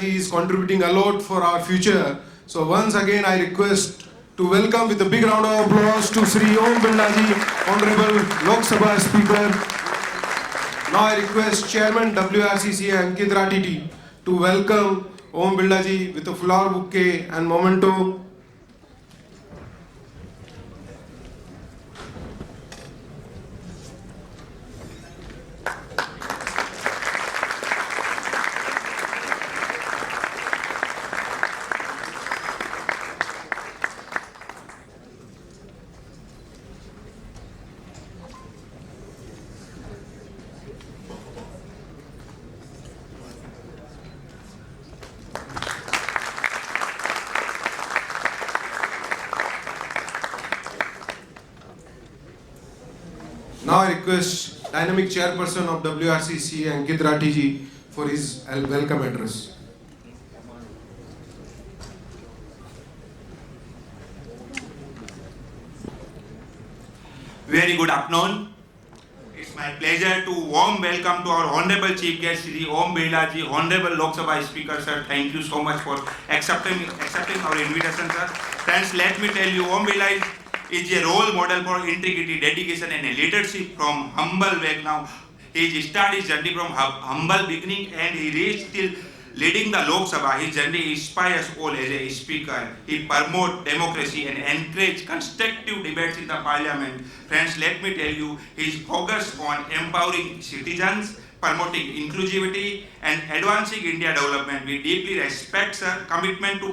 He is contributing a lot for our future. So once again, I request to welcome with a big round of applause to Sri Om Birla Ji, Honorable Lok Sabha Speaker. Now I request Chairman WRCC Ankit Rathi to welcome Om Birla Ji with a flower bouquet and memento. Now I request Dynamic Chairperson of WRCC Ankit Rathi Ji for his welcome address. Very good afternoon. It's my pleasure to warm welcome to our Honorable Chief Guest, Shri Om Birla Ji, Honorable Lok Sabha Speaker, sir. Thank you so much for accepting our invitation, sir. Friends, let me tell you, Om Birla is a role model for integrity, dedication and leadership from humble background. He started his journey from humble beginning and he reached till leading the Lok Sabha. His journey inspires all as a speaker. He promotes democracy and encourages constructive debates in the parliament. Friends, let me tell you, his focus on empowering citizens, promoting inclusivity and advancing India development. We deeply respect your commitment to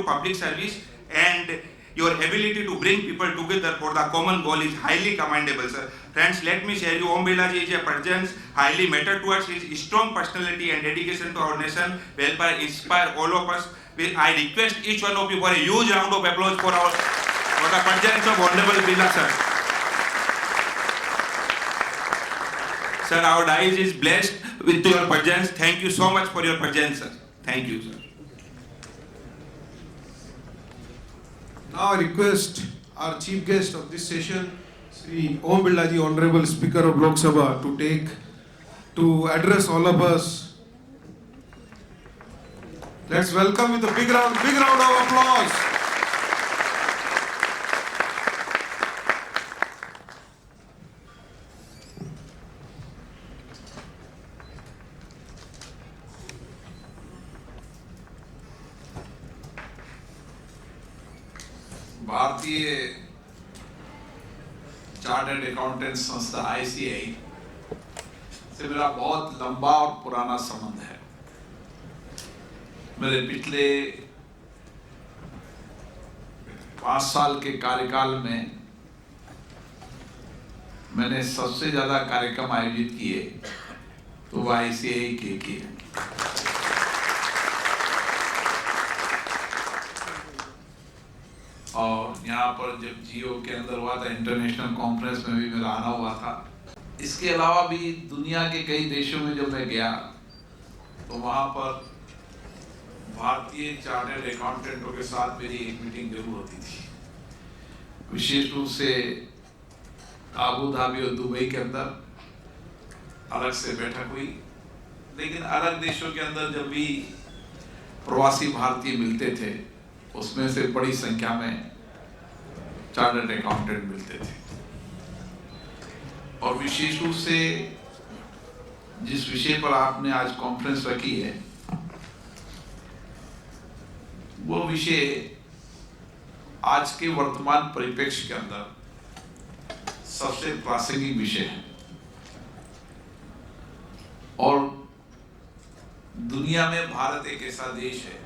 public service and your ability to bring people together for the common goal is highly commendable, sir. Friends, let me share you, Om Birla Ji is a presence highly matter towards his strong personality and dedication to our nation. Welfare inspire all of us. I request each one of you for a huge round of applause for the presence of Honorable Birla, sir. Sir, our diocese is blessed with your presence. Thank you so much for your presence, sir. Thank you, sir. Now I request our chief guest of this session, Sri Om Birla Ji, Honorable Speaker of Lok Sabha, to address all of us. Let's welcome with a big round of applause. भारतीय chartered accountant संस्था ICAI से मेरा बहुत लंबा और पुराना संबंध है। मेरे पिछले 5 साल के कार्यकाल में मैंने सबसे ज्यादा कार्यक्रम आयोजित किए तो वो ICAI के किए। और यहाँ पर जब जियो के अंदर हुआ था इंटरनेशनल कॉन्फ्रेंस में भी मेरा आना हुआ था। इसके अलावा भी दुनिया के कई देशों में जब मैं गया तो वहाँ पर भारतीय चार्टर्ड अकाउंटेंटों के साथ मेरी एक मीटिंग जरूर होती थी। विशेष रूप से आबू धाबी और दुबई के अंदर अलग से बैठक हुई, लेकिन अलग देशों के अंदर जब भी प्रवासी भारतीय मिलते थे उसमें से बड़ी संख्या में चार्टर्ड अकाउंटेंट मिलते थे। और विशेष रूप से जिस विषय पर आपने आज कॉन्फ्रेंस रखी है वो विषय आज के वर्तमान परिप्रेक्ष्य के अंदर सबसे प्रासंगिक विषय है और दुनिया में भारत एक ऐसा देश है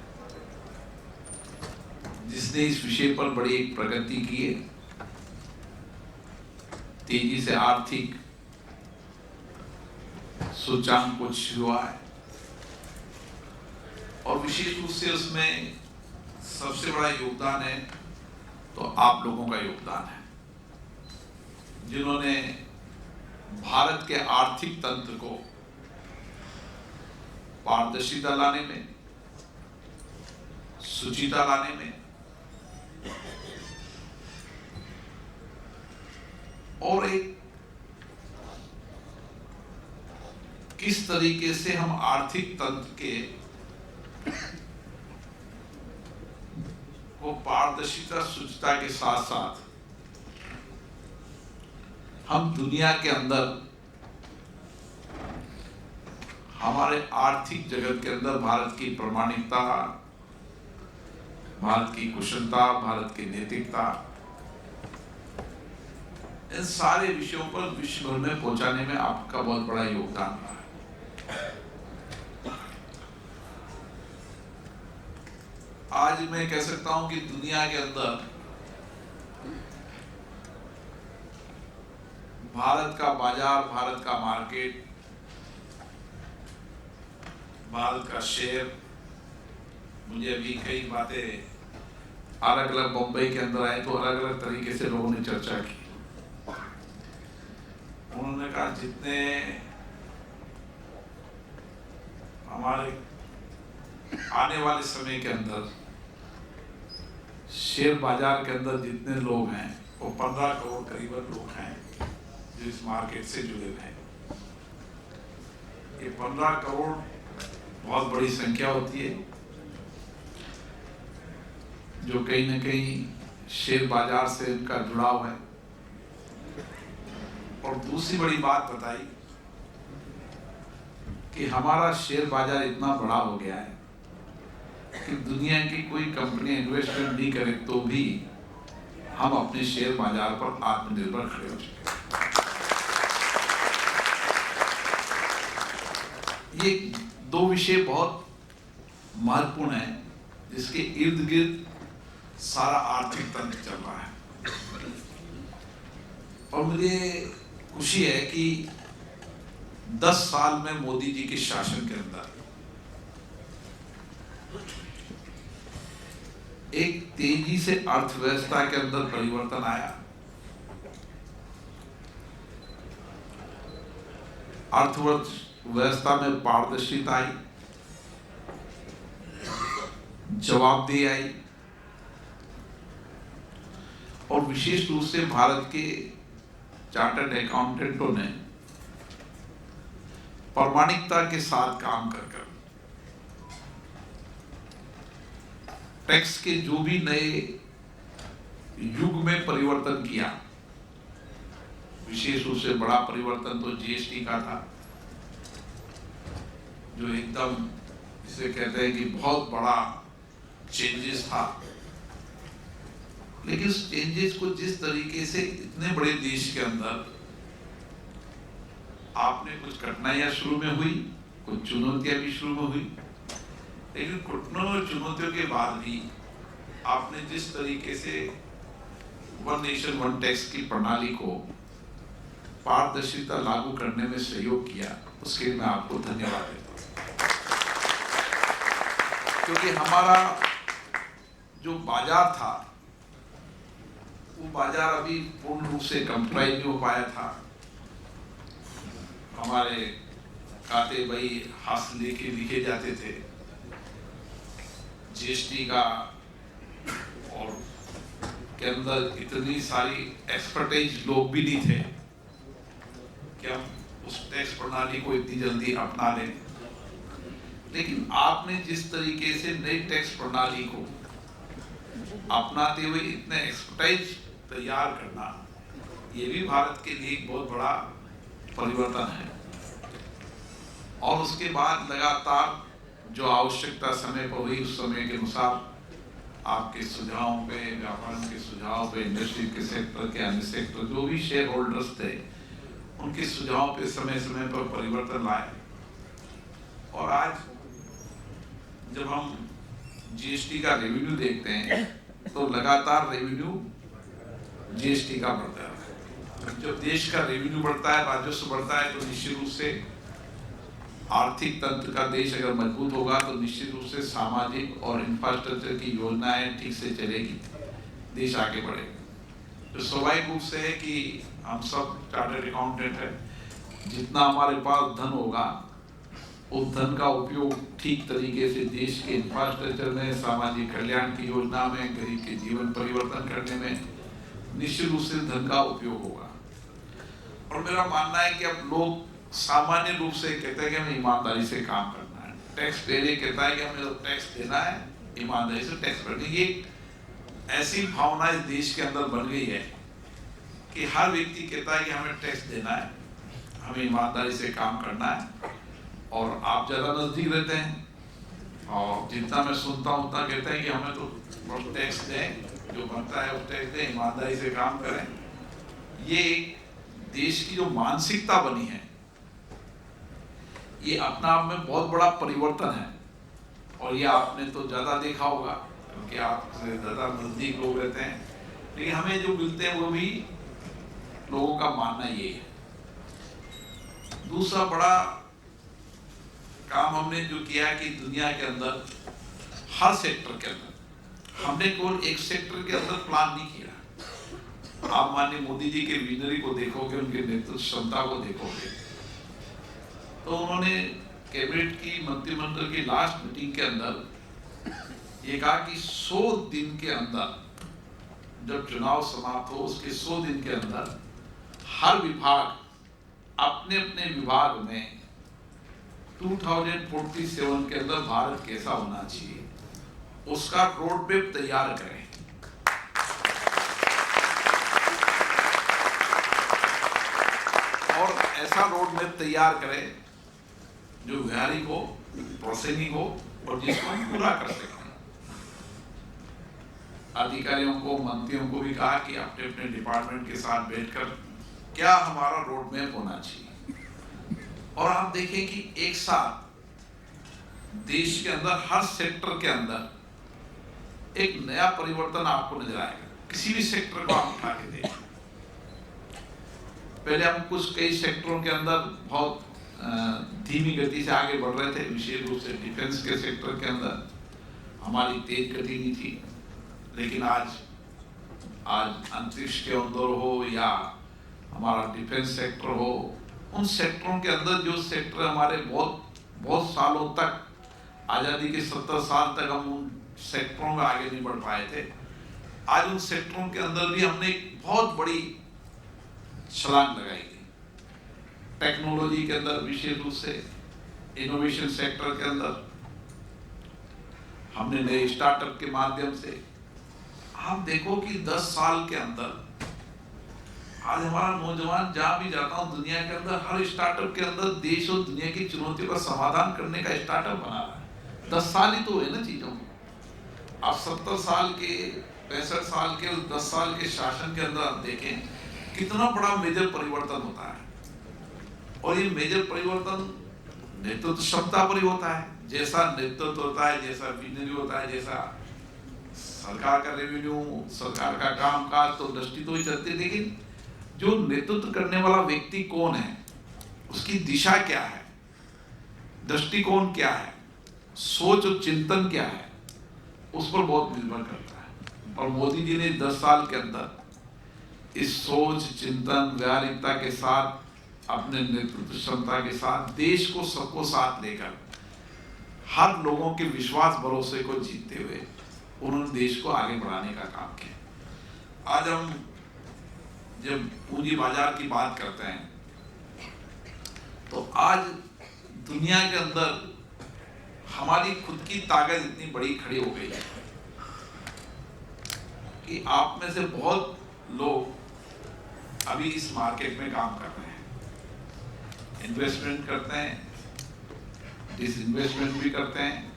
जिसने इस विषय पर बड़ी एक प्रगति की है। तेजी से आर्थिक सूचांक कुछ हुआ है और विशेष रूप से उसमें सबसे बड़ा योगदान है तो आप लोगों का योगदान है, जिन्होंने भारत के आर्थिक तंत्र को पारदर्शिता लाने में, सुचिता लाने में और एक किस तरीके से हम आर्थिक तंत्र के वो पारदर्शिता शुचिता के साथ साथ हम दुनिया के अंदर हमारे आर्थिक जगत के अंदर भारत की प्रामाणिकता, भारत की कुशलता, भारत की नैतिकता, इन सारे विषयों पर विश्व भर में पहुंचाने में आपका बहुत बड़ा योगदान रहा है। आज मैं कह सकता हूं कि दुनिया के अंदर भारत का बाजार, भारत का मार्केट, भारत का शेयर, मुझे अभी कई बातें अलग अलग बम्बई के अंदर आए तो अलग अलग तरीके से लोगों ने चर्चा की। उन्होंने कहा जितने हमारे आने वाले समय के अंदर शेयर बाजार के अंदर जितने लोग हैं वो 15 करोड़ करीबन लोग हैं जो इस मार्केट से जुड़े हुए हैं। ये 15 करोड़ बहुत बड़ी संख्या होती है जो कहीं ना कहीं शेयर बाजार से उनका जुड़ाव है। और दूसरी बड़ी बात बताई कि हमारा शेयर बाजार इतना बड़ा हो गया है कि दुनिया की कोई कंपनी इन्वेस्टमेंट नहीं करे तो भी हम अपने शेयर बाजार पर आत्मनिर्भर खड़े हो चुके हैं। ये दो विषय बहुत महत्वपूर्ण है जिसके इर्द गिर्द सारा आर्थिक तंत्र चल रहा है। और मुझे खुशी है कि 10 साल में मोदी जी के शासन के अंदर एक तेजी से अर्थव्यवस्था के अंदर परिवर्तन आया। अर्थव्यवस्था में पारदर्शिता आई, जवाबदेही आई और विशेष रूप से भारत के चार्टर्ड अकाउंटेंटों ने प्रामाणिकता के साथ काम कर टैक्स के जो भी नए युग में परिवर्तन किया, विशेष रूप से बड़ा परिवर्तन तो जीएसटी का था जो एकदम इसे कहते हैं कि बहुत बड़ा चेंजेस था। लेकिन उस चेंजेस को जिस तरीके से इतने बड़े देश के अंदर आपने कुछ कठिनाइयां शुरू में हुई, कुछ चुनौतियां भी शुरू में हुई, लेकिन कठिनाइयों चुनौतियों के बाद भी आपने जिस तरीके से वन नेशन वन टैक्स की प्रणाली को पारदर्शिता लागू करने में सहयोग किया, उसके लिए मैं आपको धन्यवाद देता हूं। क्योंकि हमारा जो बाजार था वो बाजार अभी पूर्ण रूप से कंप्लाई नहीं हो पाया था। हमारे खाते भाई हाथ से लेके लिखे जाते थे जीएसटी का, और के अंदर इतनी सारी एक्सपर्टाइज लोग भी नहीं थे कि हम उस टैक्स प्रणाली को इतनी जल्दी अपना लें। लेकिन आपने जिस तरीके से नई टैक्स प्रणाली को अपनाते हुए इतने एक्सपर्टाइज तैयार करना, ये भी भारत के लिए एक बहुत बड़ा परिवर्तन है। और उसके बाद लगातार जो आवश्यकता समय पर हुई, उस समय के अनुसार आपके सुझावों पे, व्यापारियों के सुझाव पे, इंडस्ट्री के सेक्टर के अन्य सेक्टर जो भी शेयर होल्डर्स थे, उनके सुझावों पे समय समय पर परिवर्तन लाए। और आज जब हम जीएसटी का रेवेन्यू देखते हैं तो लगातार रेवेन्यू जीएसटी का बढ़ता है। जब देश का रेवेन्यू बढ़ता है, राजस्व बढ़ता है, तो निश्चित रूप से आर्थिक तंत्र का देश अगर मजबूत होगा तो निश्चित रूप से सामाजिक और इंफ्रास्ट्रक्चर की योजनाएं ठीक से चलेगी, देश आगे बढ़ेगा। तो स्वाभाविक रूप से है कि हम सब चार्टर्ड अकाउंटेंट हैं, जितना हमारे पास धन होगा उस धन का उपयोग ठीक तरीके से देश के इंफ्रास्ट्रक्चर में, सामाजिक कल्याण की योजना में, गरीब के जीवन परिवर्तन करने में निश्चित रूप से धन का उपयोग होगा। और मेरा मानना है कि अब लोग सामान्य रूप से कहते हैं कि हमें ईमानदारी से काम करना है। टैक्स पहले कहता है कि हमें तो टैक्स देना है, ईमानदारी से टैक्स भरना। ये ऐसी भावना इस देश के अंदर बन गई है कि हर व्यक्ति कहता है कि हमें टैक्स देना है, हमें ईमानदारी से काम करना है। और आप ज़्यादा नज़दीक रहते हैं और जितना मैं सुनता हूँ उतना कहते हैं कि हमें तो टैक्स दें, जो बनता है वो टैक्स दें, ईमानदारी से काम करें। ये देश की जो मानसिकता बनी है, ये अपना आप में बहुत बड़ा परिवर्तन है। और ये आपने तो ज़्यादा देखा होगा क्योंकि आपसे ज़्यादा नज़दीक लोग रहते हैं, लेकिन हमें जो मिलते हैं वो भी लोगों का मानना ये है। दूसरा बड़ा काम हमने जो किया कि दुनिया के अंदर हर सेक्टर के अंदर हमने केवल एक सेक्टर के अंदर प्लान नहीं किया। आप माननीय मोदी जी के विजनरी को देखोगे, उनके नेतृत्व क्षमता को देखोगे, तो उन्होंने कैबिनेट की मंत्रिमंडल की लास्ट मीटिंग के अंदर ये कहा कि 100 दिन के अंदर, जब चुनाव समाप्त हो उसके 100 दिन के अंदर हर विभाग अपने अपने विभाग में 2047 के अंदर भारत कैसा होना चाहिए उसका रोड मैप तैयार करें। और ऐसा रोड मैप तैयार करें जो व्यावहारिक हो, प्रोसेसिंग हो और जिसको हम पूरा कर सकें। अधिकारियों को, मंत्रियों को भी कहा कि अपने अपने डिपार्टमेंट के साथ बैठकर क्या हमारा रोड मैप होना चाहिए। और आप देखें कि एक साथ देश के अंदर हर सेक्टर के अंदर एक नया परिवर्तन आपको नजर आएगा। किसी भी सेक्टर को आप उठा के देखें, पहले हम कई सेक्टरों के अंदर बहुत धीमी गति से आगे बढ़ रहे थे, विशेष रूप से डिफेंस के सेक्टर के अंदर हमारी तेज गति नहीं थी। लेकिन आज अंतरिक्ष के अंदर हो या हमारा डिफेंस सेक्टर हो, उन सेक्टरों के अंदर जो सेक्टर हमारे बहुत सालों तक, आज़ादी के 70 साल तक हम उन सेक्टरों में आगे नहीं बढ़ पाए थे, आज उन सेक्टरों के अंदर भी हमने एक बहुत बड़ी छलांग लगाई थी। टेक्नोलॉजी के अंदर, विशेष रूप से इनोवेशन सेक्टर के अंदर हमने नए स्टार्टअप के माध्यम से, आप देखो कि 10 साल के अंदर आज हमारा नौजवान जहां भी जाता हूं दुनिया के अंदर, हर स्टार्टअप के अंदर देश और दुनिया की चुनौतियों का समाधान करने का स्टार्टअप बना रहा है। 10 साल ही तो है ना चीजों में। आप 70 साल के, 65 साल के, 10 साल के शासन के अंदर आप देखें कितना बड़ा मेजर परिवर्तन होता है। और ये मेजर परिवर्तन नेतृत्व क्षमता पर ही होता है। जैसा नेतृत्व होता है, जैसा विजनरी होता है, जैसा सरकार का रेवेन्यू, सरकार का कामकाज, तो दृष्टि तो ही चलती है। लेकिन जो नेतृत्व करने वाला व्यक्ति कौन है, उसकी दिशा क्या है, दृष्टिकोण क्या है, सोच और चिंतन क्या है, उस पर बहुत निर्भर करता है। और मोदी जी ने 10 साल के अंदर इस सोच, चिंतन, व्यावहारिकता के साथ, अपने नेतृत्व क्षमता के साथ देश को सबको साथ लेकर हर लोगों के विश्वास भरोसे को जीतते हुए उन्होंने देश को आगे बढ़ाने का काम किया। आज हम जब पूंजी बाजार की बात करते हैं तो आज दुनिया के अंदर हमारी खुद की ताकत इतनी बड़ी खड़ी हो गई है कि आप में से बहुत लोग अभी इस मार्केट में काम कर रहे हैं, इन्वेस्टमेंट करते हैं, डिसइन्वेस्टमेंट भी करते हैं,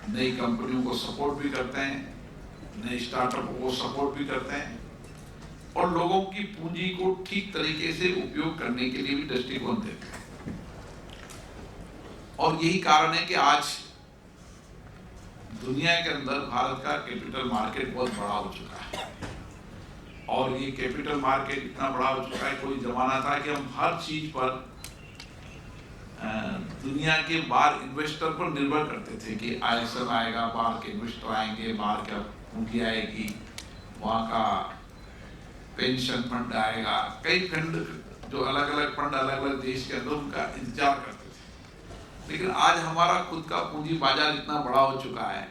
नई कंपनियों को सपोर्ट भी करते हैं, नए स्टार्टअप को सपोर्ट भी करते हैं और लोगों की पूंजी को ठीक तरीके से उपयोग करने के लिए भी दृष्टिकोण देते हैं। और यही कारण है कि आज दुनिया के अंदर भारत का कैपिटल मार्केट बहुत बड़ा हो चुका है। और ये कैपिटल मार्केट इतना बड़ा हो चुका है, कोई जमाना था कि हम हर चीज पर दुनिया के बाहर इन्वेस्टर पर निर्भर करते थे कि ISM आएगा, बाहर के इन्वेस्टर आएंगे, बाहर का पूंजी आएगी, वहाँ का पेंशन फंड आएगा, कई फंड जो अलग अलग फंड अलग अलग देश के अंदर उनका इंतजार करते थे। लेकिन आज हमारा खुद का पूंजी बाजार इतना बड़ा हो चुका है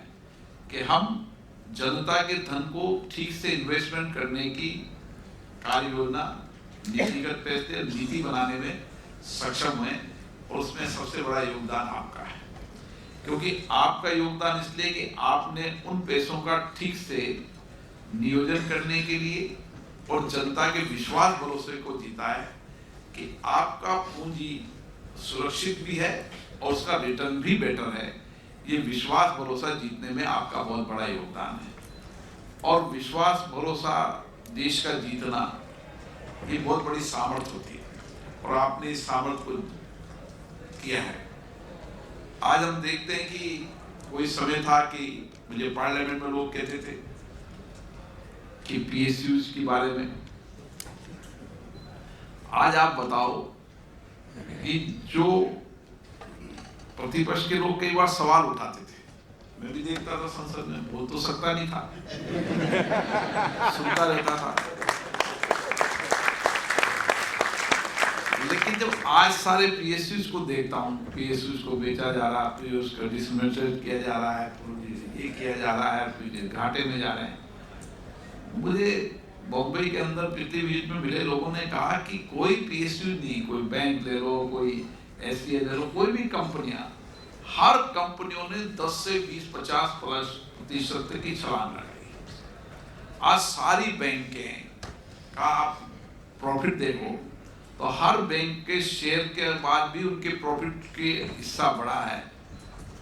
कि हम जनता के धन को ठीक से इन्वेस्टमेंट करने की कार्य योजना, नीतिगत फैसले, नीति बनाने में सक्षम हैं। और उसमें सबसे बड़ा योगदान आपका है, क्योंकि आपका योगदान इसलिए कि आपने उन पैसों का ठीक से नियोजन करने के लिए और जनता के विश्वास भरोसे को जीता है कि आपका पूंजी सुरक्षित भी है और उसका रिटर्न भी बेटर है। ये विश्वास भरोसा जीतने में आपका बहुत बड़ा योगदान है, और विश्वास भरोसा देश का जीतना ये बहुत बड़ी सामर्थ्य होती है, और आपने इस सामर्थ्य को किया है। आज हम देखते हैं कि कोई समय था कि मुझे पार्लियामेंट में लोग कहते थे कि PSUs के बारे में, आज आप बताओ कि जो प्रतिपक्ष के लोग कई बार सवाल उठाते थे, मैं भी देखता था संसद में, बोल तो सकता नहीं था, सुनता रहता था, लेकिन जब आज सारे PSUs को देखता हूँ, PSUs को बेचा जा रहा है, फिर उसका डिसमेंटल किया जा रहा है, ये किया जा रहा है, फिर घाटे में जा रहे हैं। मुझे बॉम्बे के अंदर पिछले वीक में मिले लोगों ने कहा कि कोई PSU नहीं, कोई बैंक ले लो, कोई SBI ले लो, कोई भी कंपनियां, हर कंपनियों ने 10 से 20-50% की छलांग लगाई। आज सारी बैंकें का आप प्रॉफिट देखो तो हर बैंक के शेयर के बाद भी उनके प्रॉफिट के हिस्सा बढ़ा है,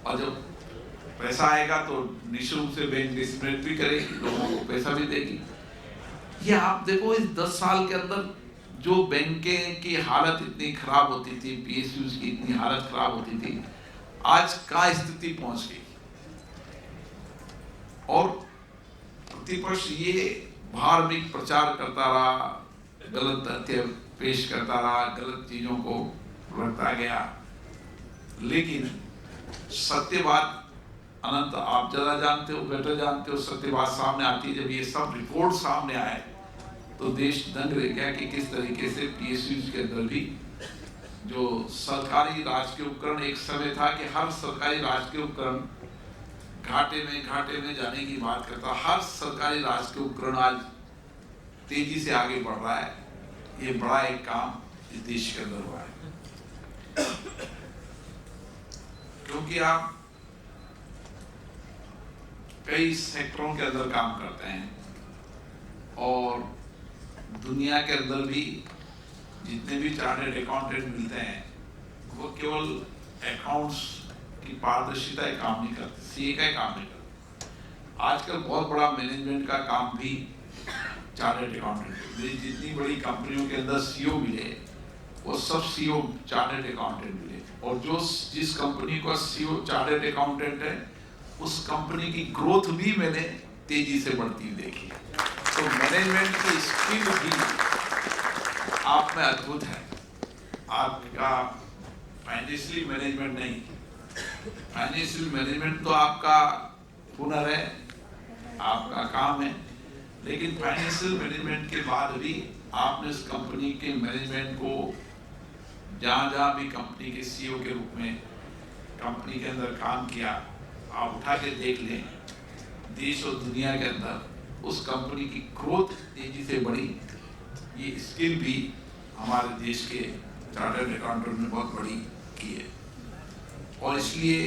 और जब पैसा आएगा तो निश्चित रूप से बैंक डिस्ट्रीब्यूट भी करेगी, लोगों को पैसा भी देगी। ये आप देखो इस 10 साल के अंदर जो बैंकें की हालत इतनी खराब होती थी, PSUs की इतनी हालत खराब होती थी, आज क्या स्थिति पहुंच गई। और प्रतिपक्ष ये धार्मिक प्रचार करता रहा, गलत तथ्य पेश करता रहा, गलत चीजों को रखता गया, लेकिन सत्य बात अनंत आप ज्यादा जानते हो, बेटर जानते हो, सत्य बात सामने आती है। जब ये सब रिपोर्ट सामने आए तो देश दंग रह गया कि किस तरीके से PSUs के अंदर भी जो सरकारी राजकीय उपकरण, एक समय था कि हर सरकारी राजकीय उपकरण घाटे में जाने की बात करता, हर सरकारी राजकीय उपकरण आज तेजी से आगे बढ़ रहा है। ये बड़ा एक काम इस देश के अंदर हुआ है, क्योंकि आप कई सेक्टरों के अंदर काम करते हैं, और दुनिया के अंदर भी जितने भी चार्टर्ड अकाउंटेंट मिलते हैं वो केवल अकाउंट्स की पारदर्शिता का काम नहीं करते, CA का काम नहीं करते। आजकल बहुत बड़ा मैनेजमेंट का काम भी चार्टर्ड अकाउंटेंट, जितनी बड़ी कंपनियों के अंदर CEO मिले वो सब CEO चार्टर्ड अकाउंटेंट मिले, और जो जिस कंपनी का CEO चार्टर्ड अकाउंटेंट है उस कंपनी की ग्रोथ भी मैंने तेजी से बढ़ती हुई देखी। तो मैनेजमेंट की स्किल भी आप में अद्भुत है। आपका फाइनेंशियल मैनेजमेंट नहीं, फाइनेंशियल मैनेजमेंट तो आपका हुनर है, आपका काम है, लेकिन फाइनेंशियल मैनेजमेंट के बाद भी आपने उस कंपनी के मैनेजमेंट को जहाँ भी कंपनी के CEO के रूप में कंपनी के अंदर काम किया, आप उठा के देख लें, देश और दुनिया के अंदर उस कंपनी की ग्रोथ तेजी से बढ़ी। ये स्किल भी हमारे देश के चार्टर्ड अकाउंटेंट ने बहुत बड़ी की है, और इसलिए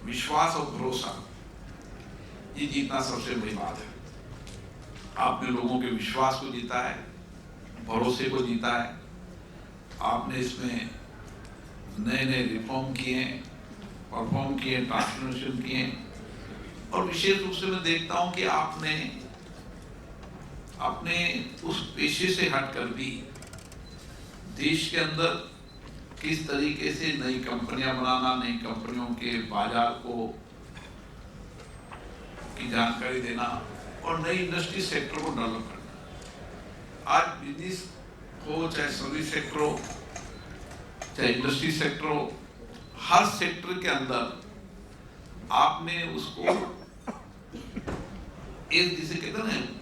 विश्वास और भरोसा ये जीतना सबसे बड़ी बात है। आपने लोगों के विश्वास को जीता है, भरोसे को जीता है, आपने इसमें नए रिफॉर्म किए, परफॉर्म किए, ट्रांसफॉर्मेशन किए, और विशेष रूप से मैं देखता हूं कि आपने अपने उस पेशे से हटकर भी देश के अंदर किस तरीके से नई कंपनियां बनाना, नई कंपनियों के बाजार को की जानकारी देना और नई इंडस्ट्री सेक्टर को डेवलप करना। आज बिजनेस हो, चाहे सर्विस सेक्टर हो, चाहे इंडस्ट्री सेक्टर हो, हर सेक्टर के अंदर आपने उसको एक जिसे कहते हैं ना,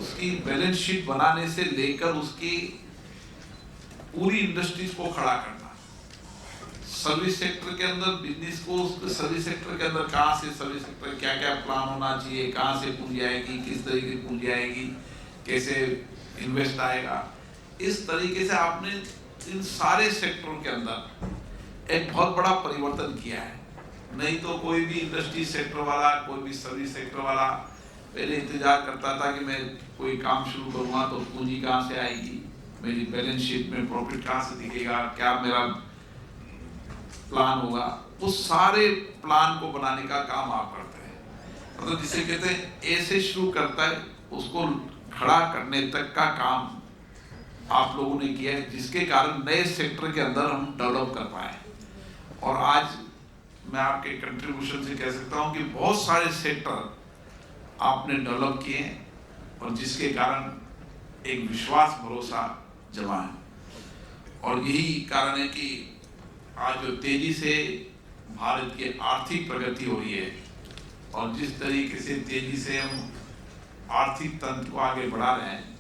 उसकी बैलेंस शीट बनाने से लेकर उसकी पूरी इंडस्ट्रीज को खड़ा करना। सर्विस सेक्टर के अंदर बिजनेस को, सर्विस सेक्टर के अंदर कहाँ से सर्विस सेक्टर क्या क्या प्लान होना चाहिए, कहाँ से पूंजी आएगी, किस तरीके की पूंजी आएगी, कैसे इन्वेस्ट आएगा, इस तरीके से आपने इन सारे सेक्टरों के अंदर एक बहुत बड़ा परिवर्तन किया है। नहीं तो कोई भी इंडस्ट्री सेक्टर वाला, कोई भी सर्विस सेक्टर वाला पहले इंतजार करता था कि मैं कोई काम शुरू करूँगा तो पूंजी कहाँ से आएगी, मेरी बैलेंस शीट में प्रॉफिट कहाँ से दिखेगा, क्या मेरा प्लान होगा। उस सारे प्लान को बनाने का काम आप करते हैं, मतलब जिसे कहते हैं ऐसे शुरू करता है उसको खड़ा करने तक का काम आप लोगों ने किया है, जिसके कारण नए सेक्टर के अंदर हम डेवलप कर पाए। और आज मैं आपके कंट्रीब्यूशन से कह सकता हूं कि बहुत सारे सेक्टर आपने डेवलप किए हैं और जिसके कारण एक विश्वास भरोसा जमा है। और यही कारण है कि आज जो तेजी से भारत की आर्थिक प्रगति हो रही है और जिस तरीके से तेजी से हम आर्थिक तंत्र को आगे बढ़ा रहे हैं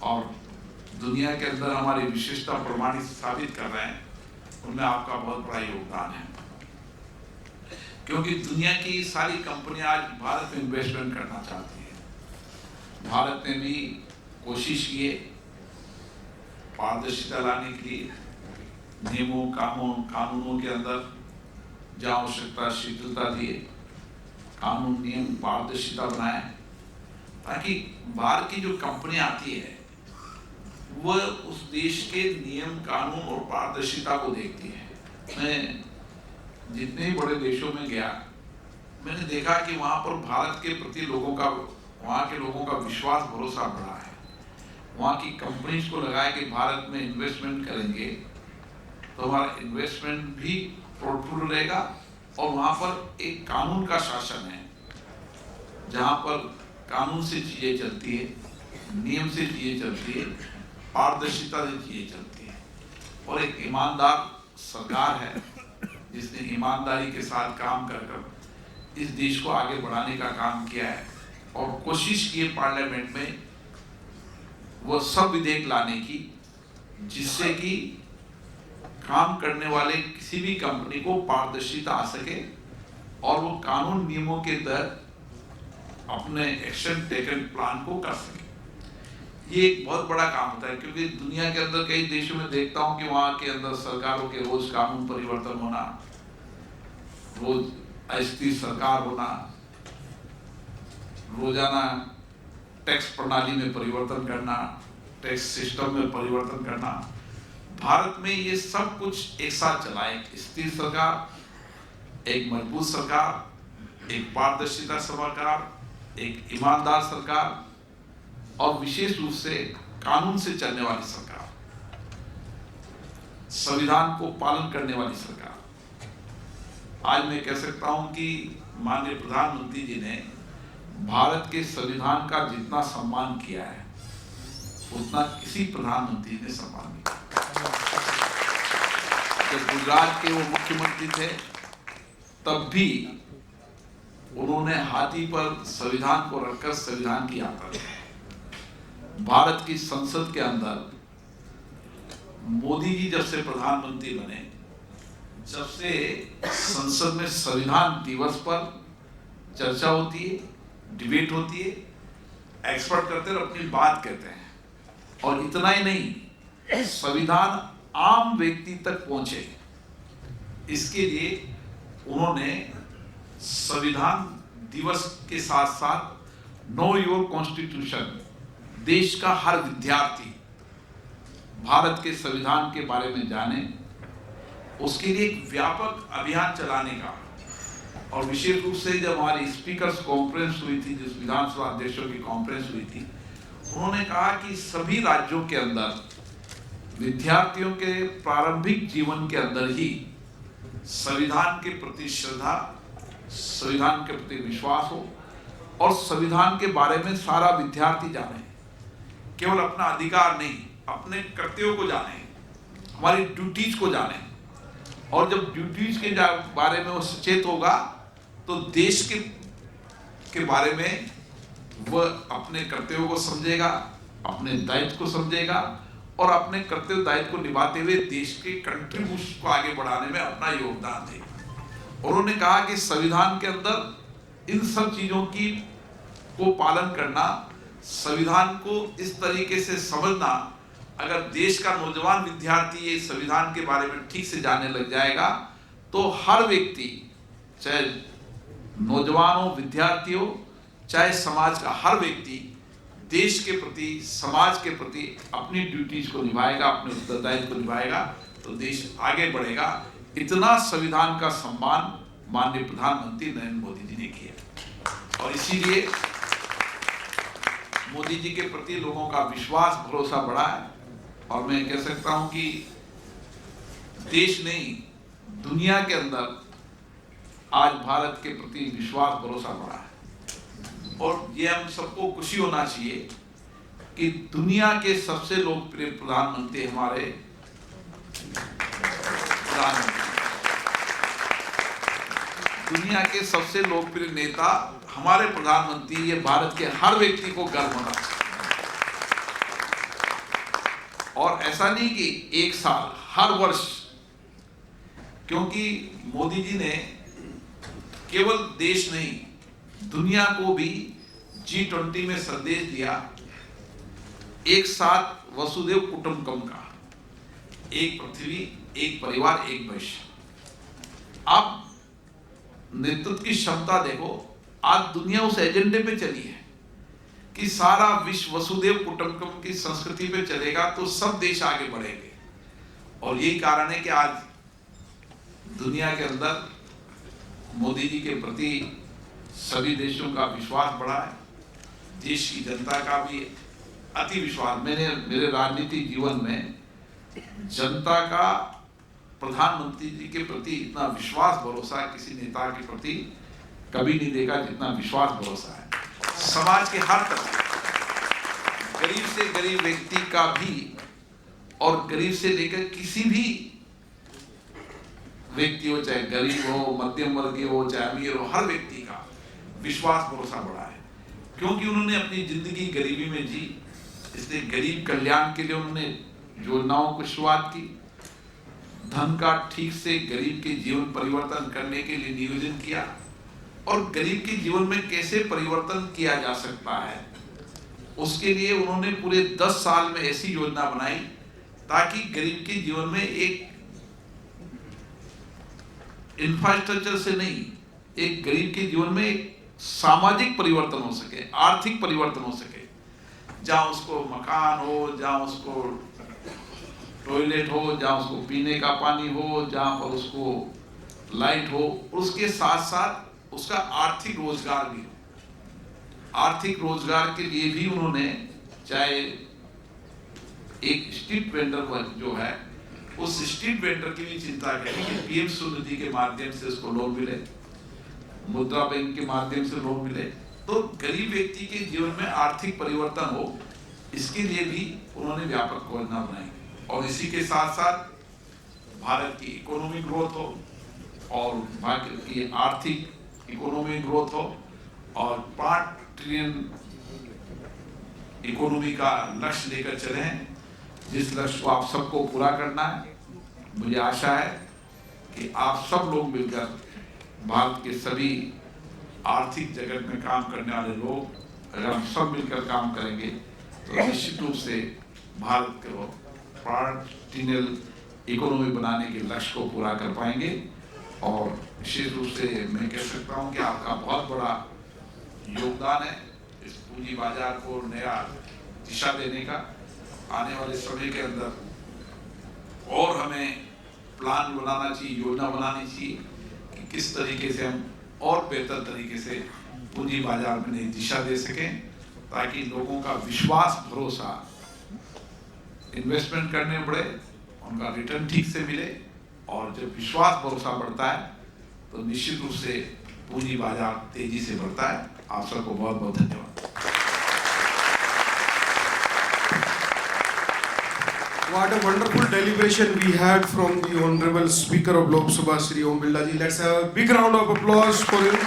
और दुनिया के अंदर हमारी विशेषता प्रमाणित साबित कर रहे हैं, उनमें आपका बहुत बड़ा योगदान है। क्योंकि दुनिया की सारी कंपनियां आज भारत में इन्वेस्टमेंट करना चाहती है। भारत ने भी कोशिश की है पारदर्शिता लाने के लिए, नियमों कानूनों के अंदर जहाँ आवश्यकता शिथिलता दिए, कानून नियम पारदर्शिता बनाए, ताकि बाहर की जो कंपनियां आती है वह उस देश के नियम कानून और पारदर्शिता को देखती है। मैं जितने ही बड़े देशों में गया, मैंने देखा कि वहाँ पर भारत के प्रति वहाँ के लोगों का विश्वास भरोसा बढ़ा है। वहाँ की कंपनीज को लगा है कि भारत में इन्वेस्टमेंट करेंगे तो हमारा इन्वेस्टमेंट भी फ्रूटफुल रहेगा और वहाँ पर एक कानून का शासन है, जहाँ पर कानून से चीजें चलती है, नियम से चीजें चलती है, पारदर्शिता से चीजें चलती है। और एक ईमानदार सरकार है जिसने ईमानदारी के साथ काम कर इस देश को आगे बढ़ाने का काम किया है और कोशिश की है पार्लियामेंट में वो सब विधेयक लाने की जिससे कि काम करने वाले किसी भी कंपनी को पारदर्शिता आ सके और वो कानून नियमों के तहत अपने एक्शन टेकन प्लान को कर सके। ये एक बहुत बड़ा काम होता है, क्योंकि दुनिया के अंदर कई देशों में देखता हूं कि वहां के अंदर सरकारों के रोज कानून परिवर्तन होना, रोज अस्थिर सरकार होना, रोजाना टैक्स प्रणाली में परिवर्तन करना, टैक्स सिस्टम में परिवर्तन करना। भारत में ये सब कुछ एक साथ चला, एक स्थिर सरकार, एक मजबूत सरकार, एक पारदर्शिता सरकार, एक ईमानदार सरकार और विशेष रूप से कानून से चलने वाली सरकार, संविधान को पालन करने वाली सरकार। आज मैं कह सकता हूं कि माननीय प्रधानमंत्री जी ने भारत के संविधान का जितना सम्मान किया है उतना किसी प्रधानमंत्री ने सम्मान नहीं किया। जब गुजरात के वो मुख्यमंत्री थे तब भी उन्होंने हाथी पर संविधान को रखकर संविधान की यात्रा की। भारत की संसद के अंदर मोदी जी जब से प्रधानमंत्री बने, जब से संसद में संविधान दिवस पर चर्चा होती है, डिबेट होती है, एक्सपर्ट करते हैं और अपनी बात कहते हैं। और इतना ही नहीं, संविधान आम व्यक्ति तक पहुंचे, इसके लिए उन्होंने संविधान दिवस के साथ साथ नो योर कॉन्स्टिट्यूशन, देश का हर विद्यार्थी भारत के संविधान के बारे में जाने, उसके लिए एक व्यापक अभियान चलाने का। और विशेष रूप से जब हमारी स्पीकर्स कॉन्फ्रेंस हुई थी, जिस विधानसभा अध्यक्षों की कॉन्फ्रेंस हुई थी, उन्होंने कहा कि सभी राज्यों के अंदर विद्यार्थियों के प्रारंभिक जीवन के अंदर ही संविधान के प्रति श्रद्धा, संविधान के प्रति विश्वास हो और संविधान के बारे में सारा विद्यार्थी जाने, केवल अपना अधिकार नहीं, अपने कर्तव्यों को जाने, हमारी ड्यूटीज को जाने। और जब ड्यूटीज के बारे में वो सचेत होगा तो देश के बारे में वह अपने कर्तव्यों को समझेगा, अपने दायित्व को समझेगा और अपने कर्तव्य दायित्व को निभाते हुए देश के कंट्रीब्यूशन को आगे बढ़ाने में अपना योगदान देगा। उन्होंने कहा कि संविधान के अंदर इन सब चीजों को पालन करना, संविधान को इस तरीके से समझना अगर देश का नौजवान विद्यार्थी ये संविधान के बारे में ठीक से जानने लग जाएगा तो हर व्यक्ति, चाहे नौजवान हो, विद्यार्थी हो, चाहे समाज का हर व्यक्ति देश के प्रति, समाज के प्रति अपनी ड्यूटीज को निभाएगा, अपने उत्तरदायित्व को निभाएगा तो देश आगे बढ़ेगा। इतना संविधान का सम्मान माननीय प्रधानमंत्री नरेंद्र मोदी जी ने किया और इसीलिए मोदी जी के प्रति लोगों का विश्वास, भरोसा बढ़ा है। और मैं कह सकता हूं कि देश नहीं, दुनिया के अंदर आज भारत के प्रति विश्वास, भरोसा बढ़ा है और ये हम सबको खुशी होना चाहिए कि दुनिया के सबसे लोकप्रिय प्रधानमंत्री हमारे प्रधानमंत्री, दुनिया के सबसे लोकप्रिय नेता हमारे प्रधानमंत्री, ये भारत के हर व्यक्ति को गर्व होना चाहिए। और ऐसा नहीं कि एक साल, हर वर्ष, क्योंकि मोदी जी ने केवल देश नहीं, दुनिया को भी G20 में संदेश दिया, एक साथ वसुदेव कुटुंबकम का, एक पृथ्वी, एक परिवार, एक भविष्य। आप नेतृत्व की क्षमता देखो, आज दुनिया उस एजेंडे पे चली है कि सारा विश्व वसुदेव कुटुंबकम की संस्कृति पे चलेगा तो सब देश आगे बढ़ेंगे। और यही कारण है कि आज दुनिया के अंदर मोदी जी के प्रति सभी देशों का विश्वास बढ़ा है, देश की जनता का भी अति विश्वास। मैंने मेरे राजनीतिक जीवन में जनता का प्रधानमंत्री जी के प्रति इतना विश्वास, भरोसा किसी नेता के प्रति कभी नहीं देखा जितना विश्वास, भरोसा है। समाज के हर तरफ, गरीब से गरीब व्यक्ति का भी और गरीब से लेकर किसी भी व्यक्ति हो, चाहे गरीब हो, मध्यम वर्गीय हो, चाहे अमीर हो, हर व्यक्ति का विश्वास, भरोसा बढ़ा है क्योंकि उन्होंने अपनी जिंदगी गरीबी में जी। इसलिए गरीब कल्याण के लिए उन्होंने योजनाओं की शुरुआत की, धन का ठीक से गरीब के जीवन परिवर्तन करने के लिए नियोजन किया और गरीब के जीवन में कैसे परिवर्तन किया जा सकता है उसके लिए उन्होंने पूरे 10 साल में ऐसी योजना बनाई ताकि गरीब के जीवन में एक इंफ्रास्ट्रक्चर से नहीं, एक गरीब के जीवन में एक सामाजिक परिवर्तन हो सके, आर्थिक परिवर्तन हो सके। जहां उसको मकान हो, जहां उसको टॉयलेट हो, जहां उसको पीने का पानी हो, जहां पर उसको लाइट हो, उसके साथ साथ उसका आर्थिक रोजगार भी हो। आर्थिक रोजगार के लिए भी उन्होंने, चाहे एक स्ट्रीट वेंडर जो है, उस स्ट्रीट वेंडर की भी चिंता करें कि पीएम स्वनिधि के माध्यम से उसको लोन मिले, मुद्रा बैंक के माध्यम से लोन मिले, तो गरीब व्यक्ति के जीवन में आर्थिक परिवर्तन हो, इसके लिए भी उन्होंने व्यापक योजना बनाई। और इसी के साथ साथ भारत की इकोनॉमिक ग्रोथ हो और भारत की आर्थिक इकोनॉमिक ग्रोथ हो और 5 ट्रिलियन इकोनॉमी का लक्ष्य लेकर चले हैं, जिस लक्ष्य को आप सबको पूरा करना है। मुझे आशा है कि आप सब लोग मिलकर, भारत के सभी आर्थिक जगत में काम करने वाले लोग, अगर हम सब मिलकर काम करेंगे तो निश्चित रूप से भारत को 5 ट्रिलियन इकोनॉमी बनाने के लक्ष्य को पूरा कर पाएंगे। और विशेष रूप से मैं कह सकता हूं कि आपका बहुत बड़ा योगदान है इस पूंजी बाजार को नया दिशा देने का। आने वाले समय के अंदर और हमें प्लान बनाना चाहिए, योजना बनानी चाहिए कि किस तरीके से हम और बेहतर तरीके से पूंजी बाजार में नई दिशा दे सकें, ताकि लोगों का विश्वास, भरोसा, इन्वेस्टमेंट करने पड़े, उनका रिटर्न ठीक से मिले। और जब विश्वास, भरोसा बढ़ता है तो निश्चित रूप से पूंजी बाजार तेजी से बढ़ता है। आप सबको बहुत बहुत धन्यवाद। What a wonderful deliberation we had from the Honorable Speaker of Lok Sabha, Shri Om Birla ji. Let's have a big round of applause for him.